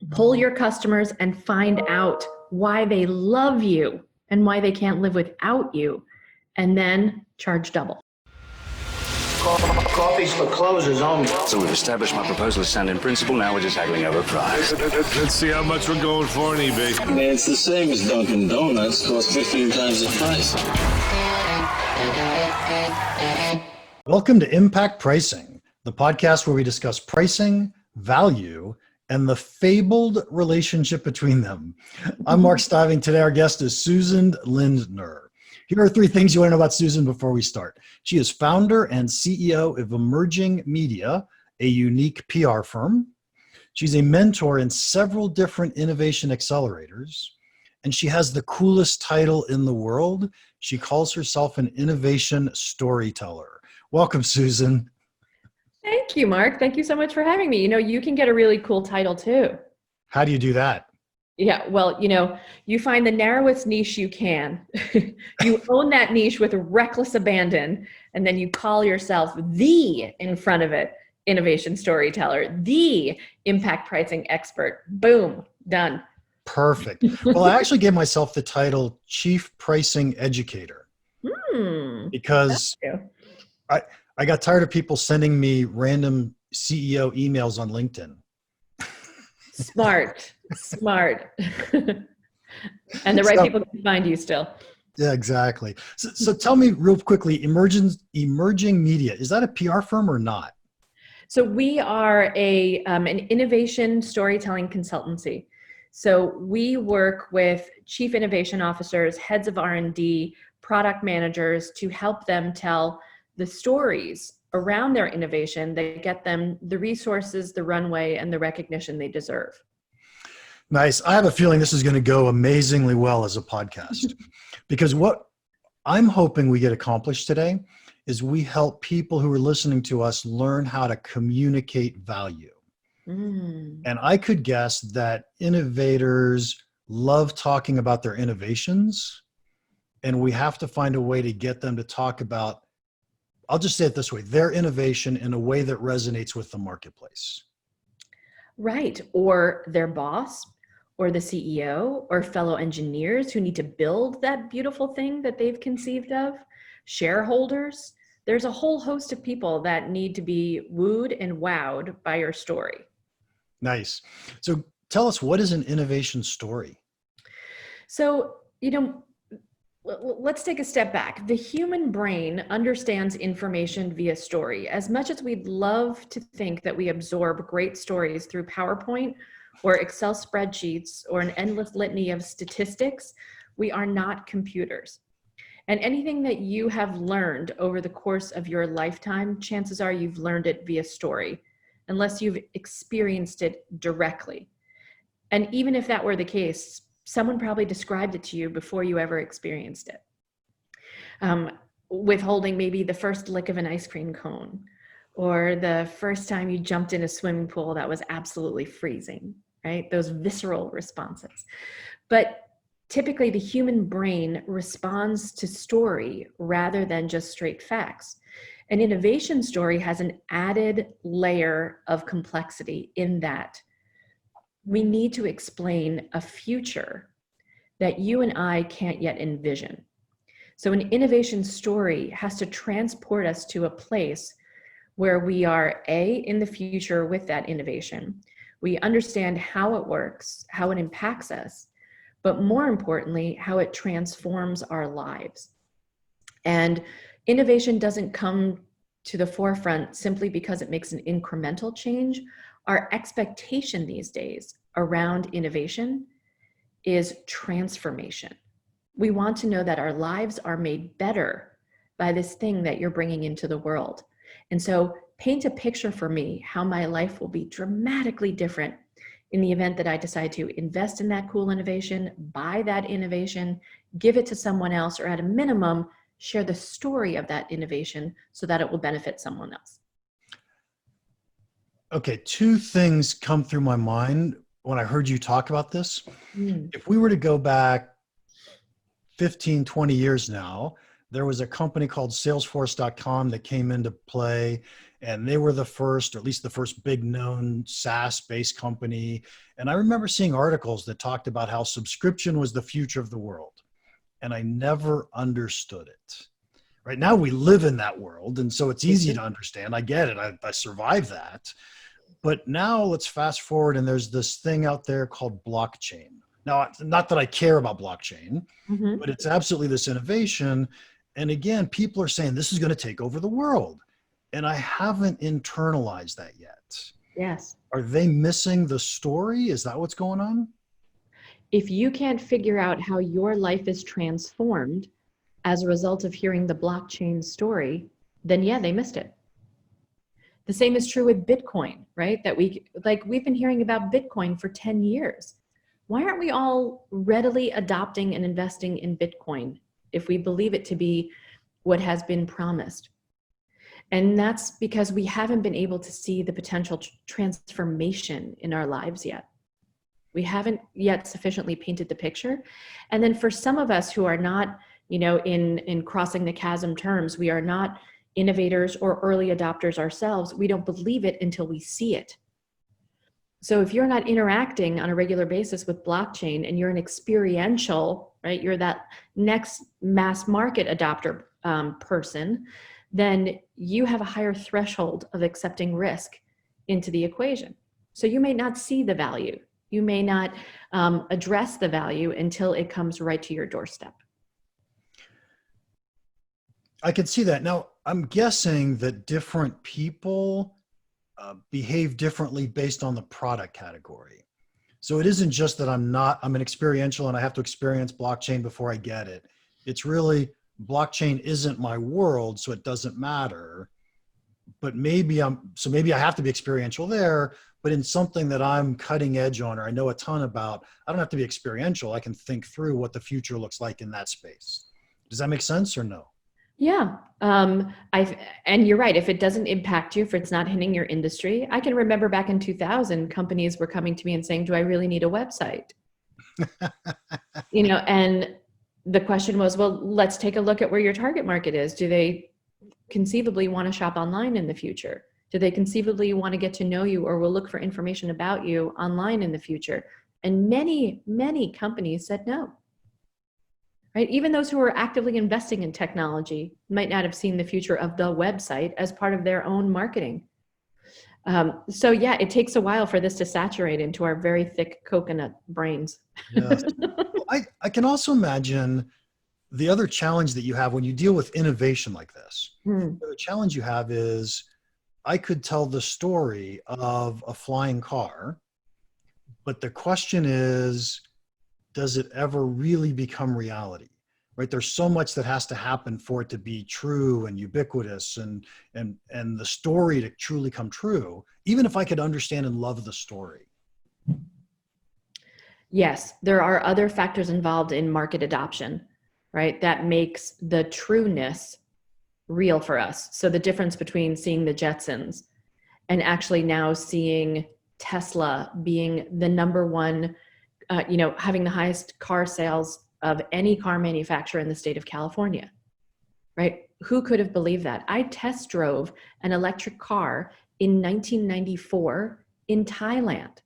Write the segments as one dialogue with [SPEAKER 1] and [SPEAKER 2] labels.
[SPEAKER 1] Pull your customers and find out why they love you and why they can't live without you, and then charge double.
[SPEAKER 2] Coffee's for closers only.
[SPEAKER 3] So we've established my proposal is sound in principle. Now we're just haggling over price.
[SPEAKER 4] Let's see how much we're going for on eBay.
[SPEAKER 5] I mean, it's the same as Dunkin' Donuts. Costs 15 times the price.
[SPEAKER 6] Welcome to Impact Pricing, the podcast where we discuss pricing, value, and the fabled relationship between them. I'm Mark Stiving. Today our guest is Susan Lindner. Here are three things you want to know about Susan before we start. She is founder and CEO of Emerging Media, a unique PR firm. She's a mentor in several different innovation accelerators, and she has the coolest title in the world. She calls herself an innovation storyteller. Welcome, Susan.
[SPEAKER 1] Thank you, Mark. Thank you so much for having me. You can get a really cool title too.
[SPEAKER 6] How do you do that?
[SPEAKER 1] Yeah, well, you find the narrowest niche you can. You own that niche with reckless abandon, and then you call yourself the, in front of it, innovation storyteller, the impact pricing expert. Boom, done.
[SPEAKER 6] Perfect. Well, I actually gave myself the title Chief Pricing Educator because I got tired of people sending me random CEO emails on LinkedIn.
[SPEAKER 1] Smart. And the right people can find you still.
[SPEAKER 6] Yeah, exactly. So tell me real quickly, Emerging Media, is that a PR firm or not?
[SPEAKER 1] So we are an innovation storytelling consultancy. So we work with chief innovation officers, heads of R&D, product managers to help them tell the stories around their innovation that get them the resources, the runway, and the recognition they deserve.
[SPEAKER 6] Nice. I have a feeling this is going to go amazingly well as a podcast because what I'm hoping we get accomplished today is we help people who are listening to us learn how to communicate value. And I could guess that innovators love talking about their innovations, and we have to find a way to get them to talk about, I'll just say it this way, their innovation in a way that resonates with the marketplace.
[SPEAKER 1] Right. Or their boss, or the CEO, or fellow engineers who need to build that beautiful thing that they've conceived of, shareholders. There's a whole host of people that need to be wooed and wowed by your story.
[SPEAKER 6] Nice. So tell us, what is an innovation story?
[SPEAKER 1] So, let's take a step back. The human brain understands information via story. As much as we'd love to think that we absorb great stories through PowerPoint or Excel spreadsheets or an endless litany of statistics, we are not computers. And anything that you have learned over the course of your lifetime, chances are you've learned it via story, unless you've experienced it directly. And even if that were the case, someone probably described it to you before you ever experienced it. Withholding maybe the first lick of an ice cream cone, or the first time you jumped in a swimming pool that was absolutely freezing, right? Those visceral responses. But typically the human brain responds to story rather than just straight facts. An innovation story has an added layer of complexity in that we need to explain a future that you and I can't yet envision. So an innovation story has to transport us to a place where we are in the future with that innovation. We understand how it works, how it impacts us, but more importantly, how it transforms our lives. And innovation doesn't come to the forefront simply because it makes an incremental change. Our expectation these days around innovation is transformation. We want to know that our lives are made better by this thing that you're bringing into the world. And so paint a picture for me how my life will be dramatically different in the event that I decide to invest in that cool innovation, buy that innovation, give it to someone else, or at a minimum, share the story of that innovation so that it will benefit someone else.
[SPEAKER 6] Okay, two things come through my mind when I heard you talk about this. If we were to go back 15, 20 years now, there was a company called Salesforce.com that came into play, And they were the first, or at least the first big known SaaS-based company. And I remember seeing articles that talked about how subscription was the future of the world. And I never understood it. Right now we live in that world. And so it's easy to understand. I get it. I survived that. But now let's fast forward, and there's this thing out there called blockchain. Now, not that I care about blockchain, but it's absolutely this innovation. And again, people are saying this is going to take over the world. And I haven't internalized that yet.
[SPEAKER 1] Yes.
[SPEAKER 6] Are they missing the story? Is that what's going on?
[SPEAKER 1] If you can't figure out how your life is transformed as a result of hearing the blockchain story, then yeah, they missed it. The same is true with Bitcoin, right? That we've been hearing about Bitcoin for 10 years. Why aren't we all readily adopting and investing in Bitcoin if we believe it to be what has been promised? And that's because we haven't been able to see the potential transformation in our lives yet. We haven't yet sufficiently painted the picture. And then for some of us who are not, in crossing the chasm terms, we are not innovators or early adopters ourselves. We don't believe it until we see it. So if you're not interacting on a regular basis with blockchain and you're an experiential, right, you're that next mass market adopter person, then you have a higher threshold of accepting risk into the equation. So you may not see the value. You may not address the value until it comes right to your doorstep.
[SPEAKER 6] I can see that. Now, I'm guessing that different people behave differently based on the product category. So it isn't just that I'm an experiential and I have to experience blockchain before I get it. It's really blockchain isn't my world, so it doesn't matter. But maybe I have to be experiential there, but in something that I'm cutting edge on or I know a ton about, I don't have to be experiential. I can think through what the future looks like in that space. Does that make sense or no?
[SPEAKER 1] Yeah. And you're right. If it doesn't impact you, if it's not hitting your industry, I can remember back in 2000, companies were coming to me and saying, do I really need a website? And the question was, well, let's take a look at where your target market is. Do they conceivably want to shop online in the future? Do they conceivably want to get to know you or will look for information about you online in the future? And many, many companies said no. Right? Even those who are actively investing in technology might not have seen the future of the website as part of their own marketing. So yeah, it takes a while for this to saturate into our very thick coconut brains.
[SPEAKER 6] Yes. I can also imagine the other challenge that you have when you deal with innovation like this. The challenge you have is I could tell the story of a flying car, but the question is, does it ever really become reality? Right? There's so much that has to happen for it to be true and ubiquitous and the story to truly come true, even if I could understand and love the story.
[SPEAKER 1] Yes, there are other factors involved in market adoption, right? That makes the trueness real for us. So the difference between seeing the Jetsons and actually now seeing Tesla being the number one, having the highest car sales of any car manufacturer in the state of California, right? Who could have believed that? I test drove an electric car in 1994 in Thailand.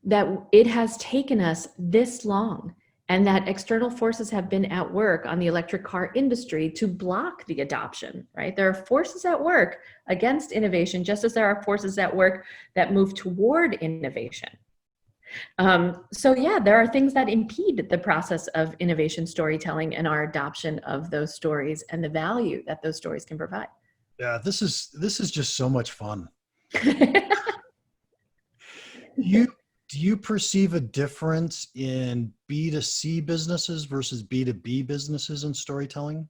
[SPEAKER 1] That it has taken us this long and that external forces have been at work on the electric car industry to block the adoption, right? There are forces at work against innovation, just as there are forces at work that move toward innovation. So yeah, there are things that impede the process of innovation storytelling and our adoption of those stories and the value that those stories can provide.
[SPEAKER 6] Yeah, this is just so much fun. Do you perceive a difference in B2C businesses versus B2B businesses in storytelling?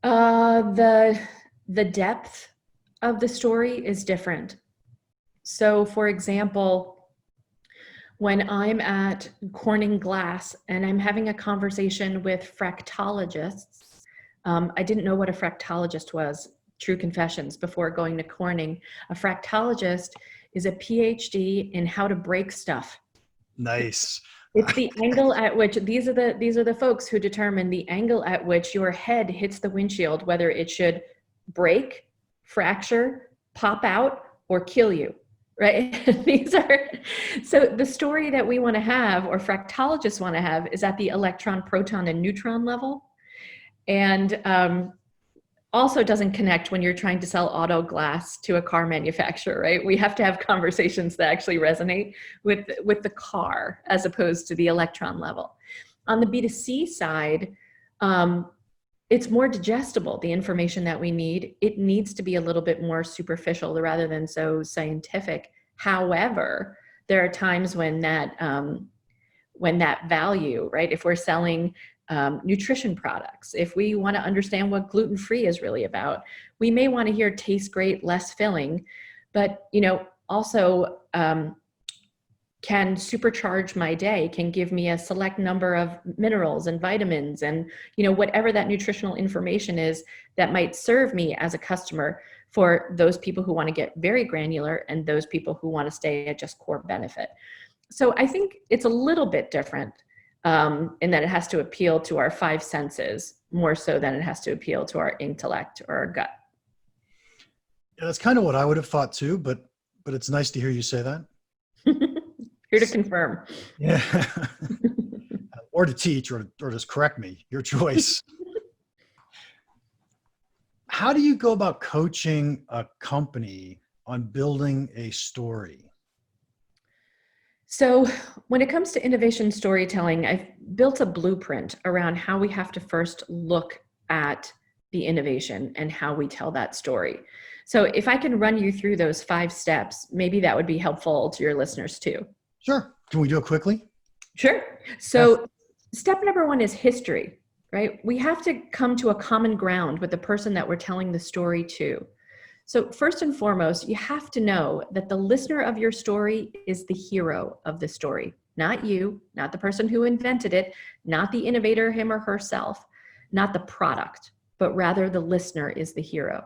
[SPEAKER 1] The depth of the story is different. So for example, when I'm at Corning Glass and I'm having a conversation with fractologists, I didn't know what a fractologist was, true confessions, before going to Corning. A fractologist is a PhD in how to break stuff.
[SPEAKER 6] Nice.
[SPEAKER 1] It's the angle at which, these are the folks who determine the angle at which your head hits the windshield, whether it should break, fracture, pop out, or kill you, right? These are, so the story that we want to have, or fractologists want to have, is at the electron, proton, and neutron level. And also doesn't connect when you're trying to sell auto glass to a car manufacturer, right? We have to have conversations that actually resonate with the car as opposed to the electron level. On the B2C side, it's more digestible, the information that we need. It needs to be a little bit more superficial rather than so scientific. However, there are times when that value, right? If we're selling nutrition products, if we want to understand what gluten-free is really about, we may want to hear tastes great, less filling, but also can supercharge my day, can give me a select number of minerals and vitamins and whatever that nutritional information is that might serve me as a customer for those people who want to get very granular and those people who want to stay at just core benefit. So I think it's a little bit different in that it has to appeal to our five senses more so than it has to appeal to our intellect or our gut.
[SPEAKER 6] Yeah, that's kind of what I would have thought too, but it's nice to hear you say that.
[SPEAKER 1] Here to confirm.
[SPEAKER 6] Yeah. Or to teach or just correct me, your choice. How do you go about coaching a company on building a story?
[SPEAKER 1] So when it comes to innovation storytelling, I've built a blueprint around how we have to first look at the innovation and how we tell that story. So if I can run you through those 5 steps, maybe that would be helpful to your listeners too.
[SPEAKER 6] Sure. Can we do it quickly?
[SPEAKER 1] Sure. So step number 1 is history, right? We have to come to a common ground with the person that we're telling the story to. So first and foremost, you have to know that the listener of your story is the hero of the story, not you, not the person who invented it, not the innovator, him or herself, not the product, but rather the listener is the hero.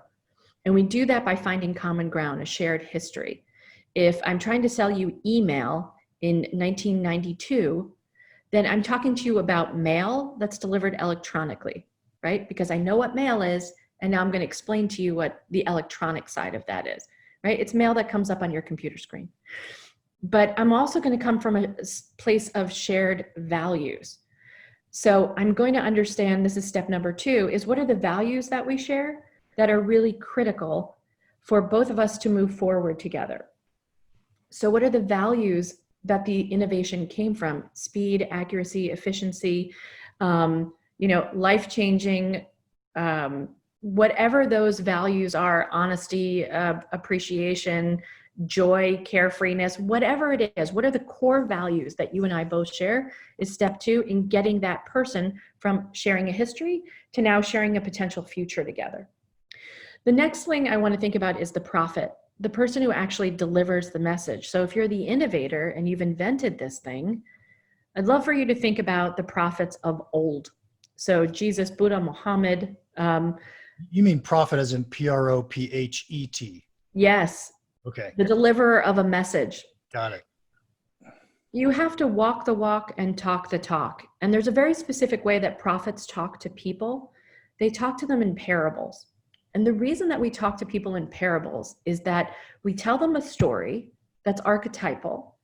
[SPEAKER 1] And we do that by finding common ground, a shared history. If I'm trying to sell you email in 1992, then I'm talking to you about mail that's delivered electronically, right? Because I know what mail is, and now I'm going to explain to you what the electronic side of that is, right? It's mail that comes up on your computer screen. But I'm also going to come from a place of shared values. So I'm going to understand, this is step number 2, is what are the values that we share that are really critical for both of us to move forward together? So what are the values that the innovation came from? Speed, accuracy, efficiency, life-changing, whatever those values are, honesty, appreciation, joy, carefreeness, whatever it is, what are the core values that you and I both share is step 2 in getting that person from sharing a history to now sharing a potential future together. The next thing I want to think about is the prophet, the person who actually delivers the message. So if you're the innovator and you've invented this thing, I'd love for you to think about the prophets of old. So Jesus, Buddha, Muhammad.
[SPEAKER 6] You mean prophet as in Prophet?
[SPEAKER 1] Yes.
[SPEAKER 6] Okay.
[SPEAKER 1] The deliverer of a message.
[SPEAKER 6] Got it.
[SPEAKER 1] You have to walk the walk and talk the talk. And there's a very specific way that prophets talk to people. They talk to them in parables. And the reason that we talk to people in parables is that we tell them a story that's archetypal,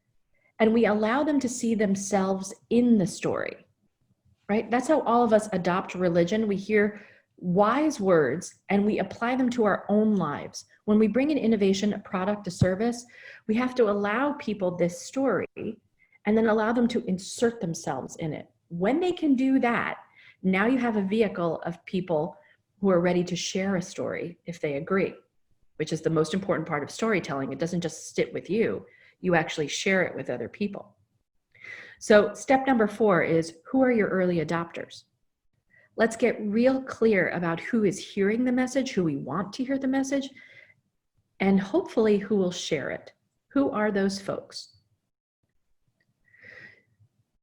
[SPEAKER 1] and we allow them to see themselves in the story, right? That's how all of us adopt religion. We hear wise words and we apply them to our own lives. When we bring in innovation, a product, a service, we have to allow people this story and then allow them to insert themselves in it. When they can do that, now you have a vehicle of people who are ready to share a story if they agree, which is the most important part of storytelling. It doesn't just sit with you, you actually share it with other people. So step number 4 is, who are your early adopters? Let's get real clear about who is hearing the message, who we want to hear the message, and hopefully who will share it. Who are those folks?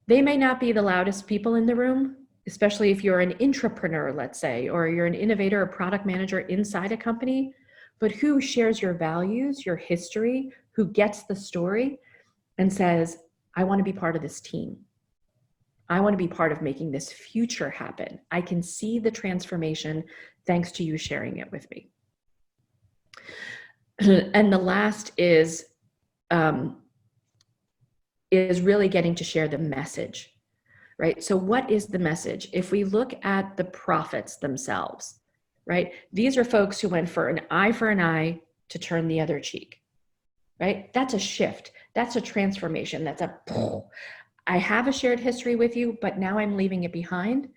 [SPEAKER 1] They may not be the loudest people in the room, especially if you're an intrapreneur, let's say, or you're an innovator or product manager inside a company, but who shares your values, your history, who gets the story and says, I want to be part of this team. I want to be part of making this future happen. I can see the transformation thanks to you sharing it with me. And the last is really getting to share the message, right? So what is the message? If we look at the prophets themselves, right? These are folks who went for an eye to turn the other cheek, right? That's a shift. That's a transformation. That's I have a shared history with you, but now I'm leaving it behind.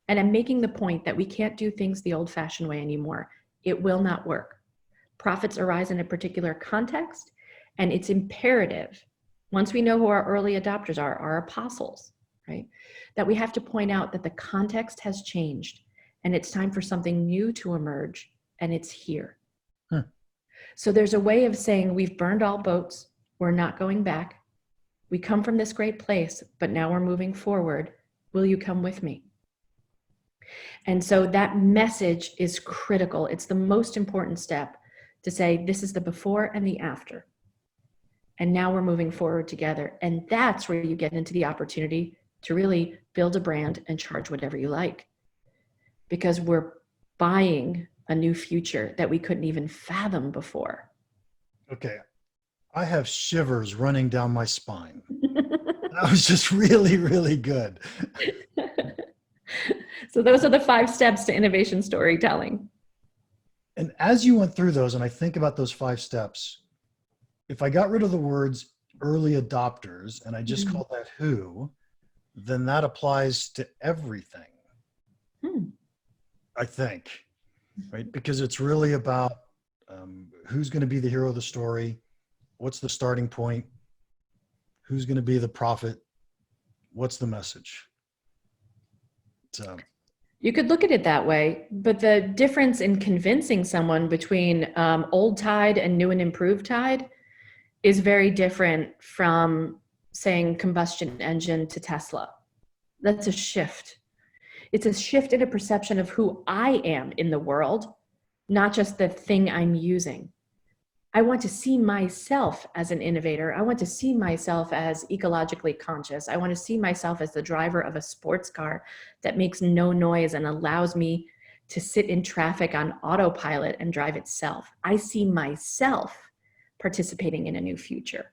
[SPEAKER 1] And I'm making the point that we can't do things the old-fashioned way anymore. It will not work. Prophets arise in a particular context, and it's imperative, once we know who our early adopters are, our apostles, right, that we have to point out that the context has changed, and it's time for something new to emerge, and it's here. So there's a way of saying we've burned all boats, we're not going back. We come from this great place, but now we're moving forward. Will you come with me? And so that message is critical. It's the most important step to say, this is the before and the after. And now we're moving forward together. And that's where you get into the opportunity to really build a brand and charge whatever you like. Because we're buying a new future that we couldn't even fathom before.
[SPEAKER 6] Okay. I have shivers running down my spine. That was just really, really good.
[SPEAKER 1] So those are the 5 steps to innovation storytelling.
[SPEAKER 6] And as you went through those, and I think about those 5 steps, if I got rid of the words early adopters and I just called that who, then that applies to everything. I think, right? Because it's really about who's going to be the hero of the story, what's the starting point, who's going to be the prophet, what's the message. So
[SPEAKER 1] you could look at it that way, but the difference in convincing someone between old tide and new and improved tide is very different from saying combustion engine to Tesla. That's a shift. It's a shift in a perception of who I am in the world, not just the thing I'm using. I want to see myself as an innovator. I want to see myself as ecologically conscious. I want to see myself as the driver of a sports car that makes no noise and allows me to sit in traffic on autopilot and drive itself. I see myself participating in a new future.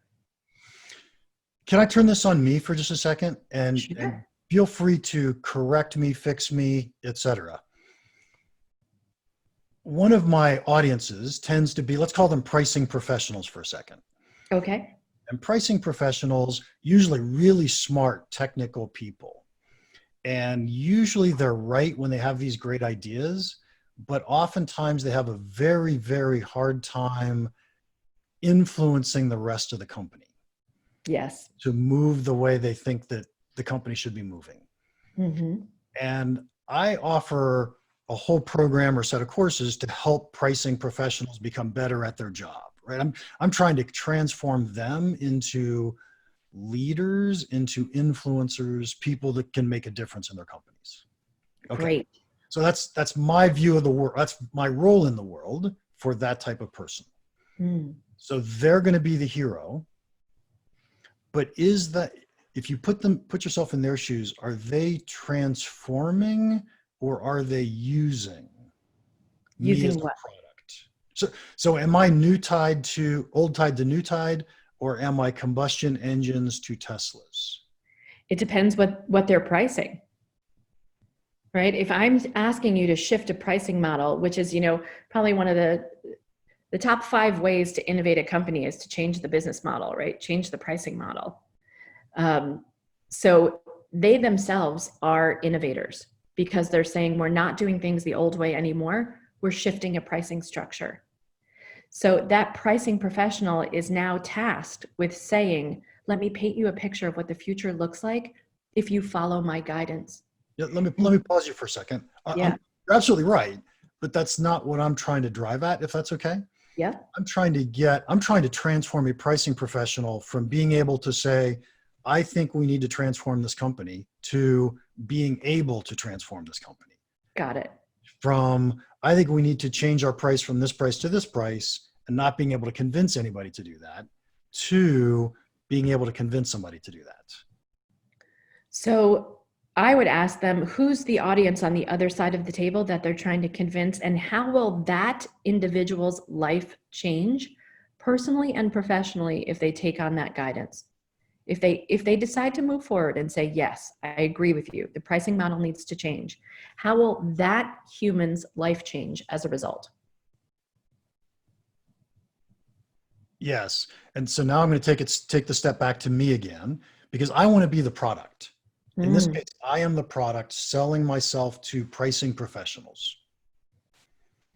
[SPEAKER 6] can I turn this on me for just a second? And,
[SPEAKER 1] Sure.
[SPEAKER 6] and feel free to correct me, fix me, etc. One of my audiences tends to be, let's call them pricing professionals for a second.
[SPEAKER 1] Okay.
[SPEAKER 6] And pricing professionals, usually really smart technical people. And usually they're right when they have these great ideas, but oftentimes they have a very, very hard time influencing the rest of the company
[SPEAKER 1] Yes.
[SPEAKER 6] to move the way they think that the company should be moving.
[SPEAKER 1] Mm-hmm.
[SPEAKER 6] And I offer a whole program or set of courses to help pricing professionals become better at their job, right? I'm trying to transform them into leaders, into influencers, people that can make a difference in their companies. Okay.
[SPEAKER 1] Great.
[SPEAKER 6] So that's my view of the world. That's my role in the world for that type of person.
[SPEAKER 1] Mm.
[SPEAKER 6] So they're going to be the hero. But is that, if you put yourself in their shoes, are they transforming or are they using me as a
[SPEAKER 1] Using what?
[SPEAKER 6] product? So am I old tide to new tide, or am I combustion engines to Teslas?
[SPEAKER 1] It depends what they're pricing, right? If I'm asking you to shift a pricing model, which is, probably one of the top 5 ways to innovate a company is to change the business model, right? Change the pricing model. So they themselves are innovators because they're saying we're not doing things the old way anymore. We're shifting a pricing structure. So that pricing professional is now tasked with saying, let me paint you a picture of what the future looks like if you follow my guidance.
[SPEAKER 6] Yeah, let me pause you for a second.
[SPEAKER 1] Yeah.
[SPEAKER 6] You're absolutely right, but that's not what I'm trying to drive at, if that's okay.
[SPEAKER 1] Yeah.
[SPEAKER 6] I'm trying to transform a pricing professional from being able to say, I think we need to transform this company, to being able to transform this company.
[SPEAKER 1] Got it.
[SPEAKER 6] From, I think we need to change our price from this price to this price, and not being able to convince anybody to do that, to being able to convince somebody to do that.
[SPEAKER 1] So I would ask them, who's the audience on the other side of the table that they're trying to convince, and how will that individual's life change personally and professionally if they take on that guidance? If they decide to move forward and say, yes, I agree with you, the pricing model needs to change, how will that human's life change as a result?
[SPEAKER 6] Yes. And so now I'm going to take the step back to me again, because I want to be the product. In this case, I am the product selling myself to pricing professionals.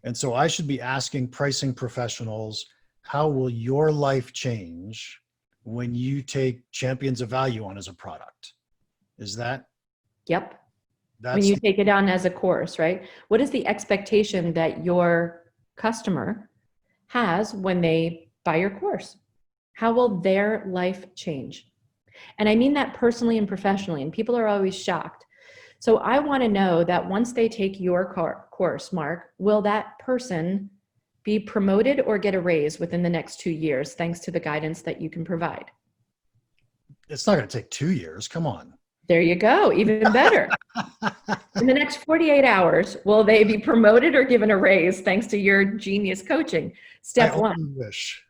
[SPEAKER 6] And so I should be asking pricing professionals, how will your life change when you take champions of value on as a product? Is that?
[SPEAKER 1] Yep.
[SPEAKER 6] That's
[SPEAKER 1] When you take it on as a course, right? What is the expectation that your customer has when they buy your course? How will their life change? And I mean that personally and professionally, and people are always shocked. So I want to know that once they take your course, Mark, will that person be promoted or get a raise within the next 2 years, thanks to the guidance that you can provide?
[SPEAKER 6] It's not going to take 2 years. Come on.
[SPEAKER 1] There you go. Even better. In the next 48 hours, will they be promoted or given a raise thanks to your genius coaching? Step one.
[SPEAKER 6] Wish.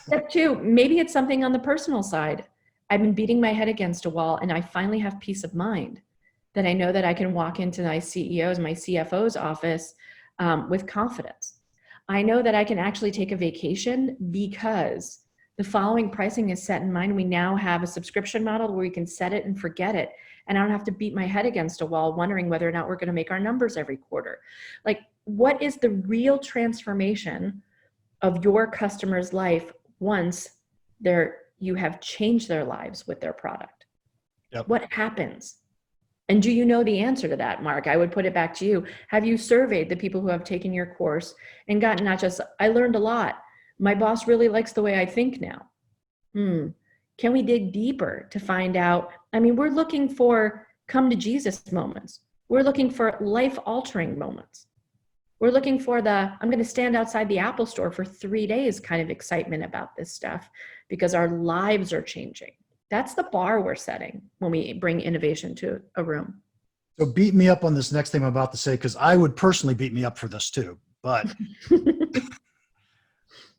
[SPEAKER 1] Step two, maybe it's something on the personal side. I've been beating my head against a wall, and I finally have peace of mind that I know that I can walk into my CEO's, my CFO's office with confidence. I know that I can actually take a vacation because the following pricing is set in mind. We now have a subscription model where we can set it and forget it. And I don't have to beat my head against a wall wondering whether or not we're going to make our numbers every quarter. Like, what is the real transformation of your customer's life once you have changed their lives with their product?
[SPEAKER 6] Yep.
[SPEAKER 1] What happens? And do you know the answer to that, Mark? I would put it back to you. Have you surveyed the people who have taken your course and gotten not just, I learned a lot, my boss really likes the way I think now? Can we dig deeper to find out? I mean, we're looking for come to Jesus moments. We're looking for life-altering moments. We're looking for I'm going to stand outside the Apple store for 3 days kind of excitement about this stuff because our lives are changing. That's the bar we're setting when we bring innovation to a room.
[SPEAKER 6] So beat me up on this next thing I'm about to say, because I would personally beat me up for this too. But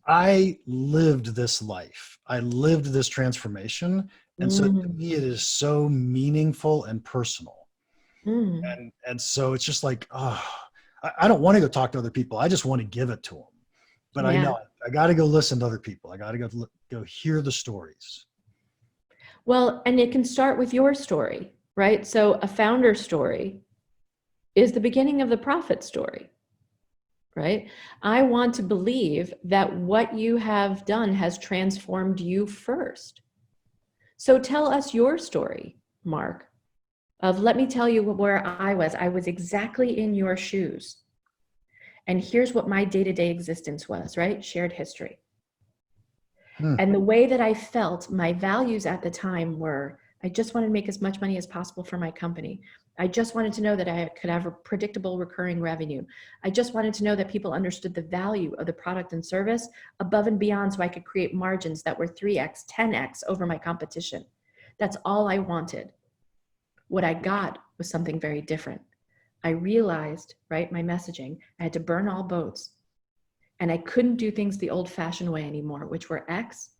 [SPEAKER 6] I lived this life. I lived this transformation. And so to me, it is so meaningful and personal. And so it's just like, I don't want to go talk to other people. I just want to give it to them. But I know I got to go listen to other people. I got to go hear the stories.
[SPEAKER 1] Well, and it can start with your story, right? So a founder story is the beginning of the profit story, right? I want to believe that what you have done has transformed you first. So tell us your story, Mark, let me tell you where I was. I was exactly in your shoes. And here's what my day-to-day existence was, right? Shared history. And the way that I felt, my values at the time were, I just wanted to make as much money as possible for my company. I just wanted to know that I could have a predictable recurring revenue. I just wanted to know that people understood the value of the product and service above and beyond so I could create margins that were 3x, 10x over my competition. That's all I wanted. What I got was something very different. I realized, right, my messaging, I had to burn all boats. And I couldn't do things the old-fashioned way anymore, which were X.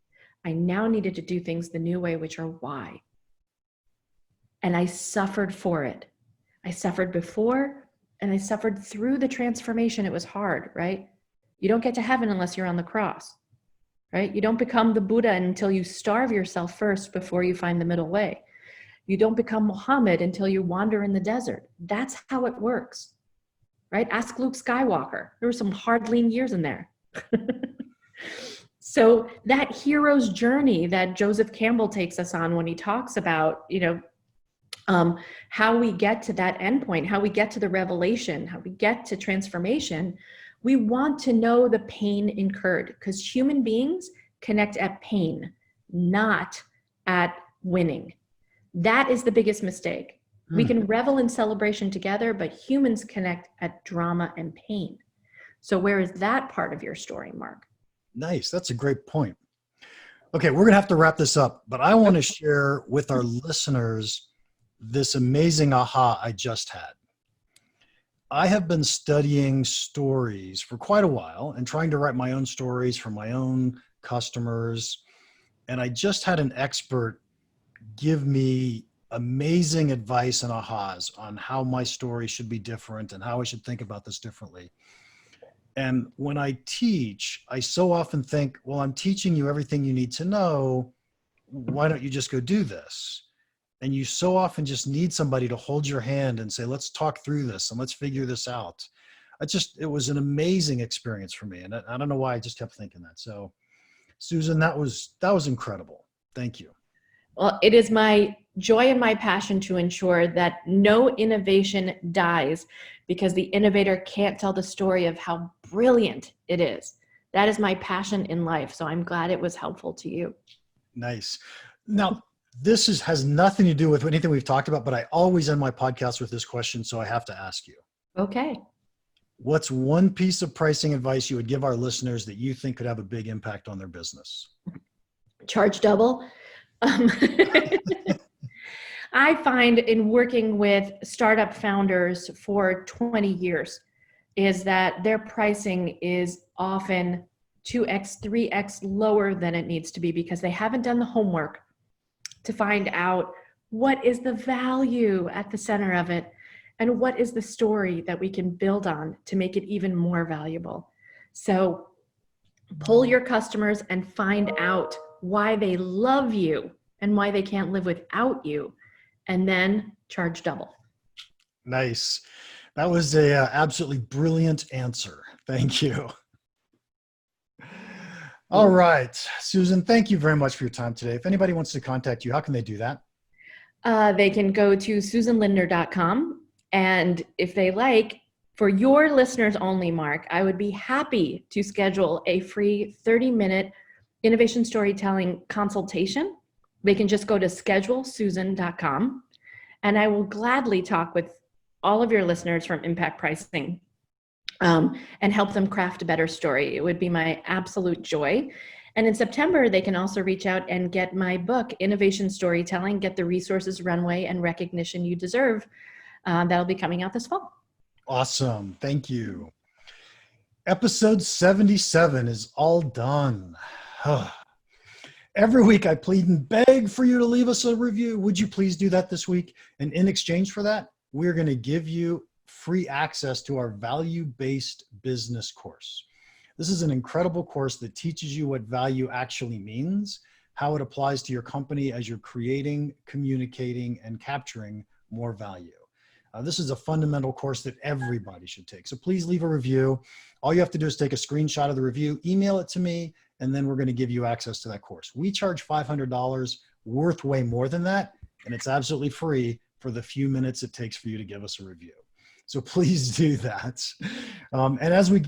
[SPEAKER 1] I now needed to do things the new way, which are Y. And I suffered for it. I suffered before, and I suffered through the transformation. It was hard, right? You don't get to heaven unless you're on the cross, right? You don't become the Buddha until you starve yourself first before you find the middle way. You don't become Muhammad until you wander in the desert. That's how it works. Right? Ask Luke Skywalker. There were some hard, lean years in there. So that hero's journey that Joseph Campbell takes us on when he talks about, how we get to that endpoint, how we get to the revelation, how we get to transformation, we want to know the pain incurred, because human beings connect at pain, not at winning. That is the biggest mistake. We can revel in celebration together, but humans connect at drama and pain. So where is that part of your story, Mark?
[SPEAKER 6] Nice. That's a great point. Okay, we're going to have to wrap this up, but I want to share with our listeners this amazing aha I just had. I have been studying stories for quite a while and trying to write my own stories for my own customers. And I just had an expert give me amazing advice and ahas on how my story should be different and how I should think about this differently. And when I teach, I so often think, well, I'm teaching you everything you need to know. Why don't you just go do this? And you so often just need somebody to hold your hand and say, let's talk through this and let's figure this out. It was an amazing experience for me. And I don't know why I just kept thinking that. So Susan, that was incredible. Thank you.
[SPEAKER 1] Well, it is my joy and my passion to ensure that no innovation dies because the innovator can't tell the story of how brilliant it is. That is my passion in life. So I'm glad it was helpful to you.
[SPEAKER 6] Nice. Now, this has nothing to do with anything we've talked about, but I always end my podcast with this question, so I have to ask you.
[SPEAKER 1] Okay.
[SPEAKER 6] What's one piece of pricing advice you would give our listeners that you think could have a big impact on their business?
[SPEAKER 1] Charge double. I find in working with startup founders for 20 years is that their pricing is often 2x, 3x lower than it needs to be because they haven't done the homework to find out what is the value at the center of it and what is the story that we can build on to make it even more valuable. So pull your customers and find out why they love you and why they can't live without you, and then charge double.
[SPEAKER 6] Nice. That was a absolutely brilliant answer. Thank you. All right, Susan, thank you very much for your time today. If anybody wants to contact you, how can they do that?
[SPEAKER 1] They can go to susanlindner.com. And if they like, for your listeners only, Mark, I would be happy to schedule a free 30-minute innovation storytelling consultation. They can just go to schedulesusan.com. And I will gladly talk with all of your listeners from Impact Pricing and help them craft a better story. It would be my absolute joy. And in September, they can also reach out and get my book, Innovation Storytelling, Get the Resources, Runway, and Recognition You Deserve. That'll be coming out this fall.
[SPEAKER 6] Awesome. Thank you. Episode 77 is all done. Every week I plead and beg for you to leave us a review. Would you please do that this week? And in exchange for that, we're going to give you free access to our value-based business course. This is an incredible course that teaches you what value actually means, how it applies to your company as you're creating, communicating, and capturing more value. This is a fundamental course that everybody should take. So please leave a review. All you have to do is take a screenshot of the review, email it to me, and then we're going to give you access to that course. We charge $500, worth way more than that, and it's absolutely free for the few minutes it takes for you to give us a review. So please do that. And as we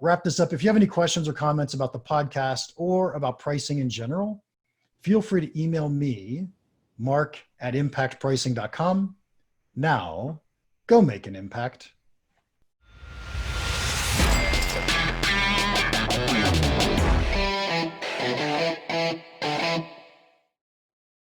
[SPEAKER 6] wrap this up, if you have any questions or comments about the podcast or about pricing in general, feel free to email me, mark@impactpricing.com. Now, go make an impact.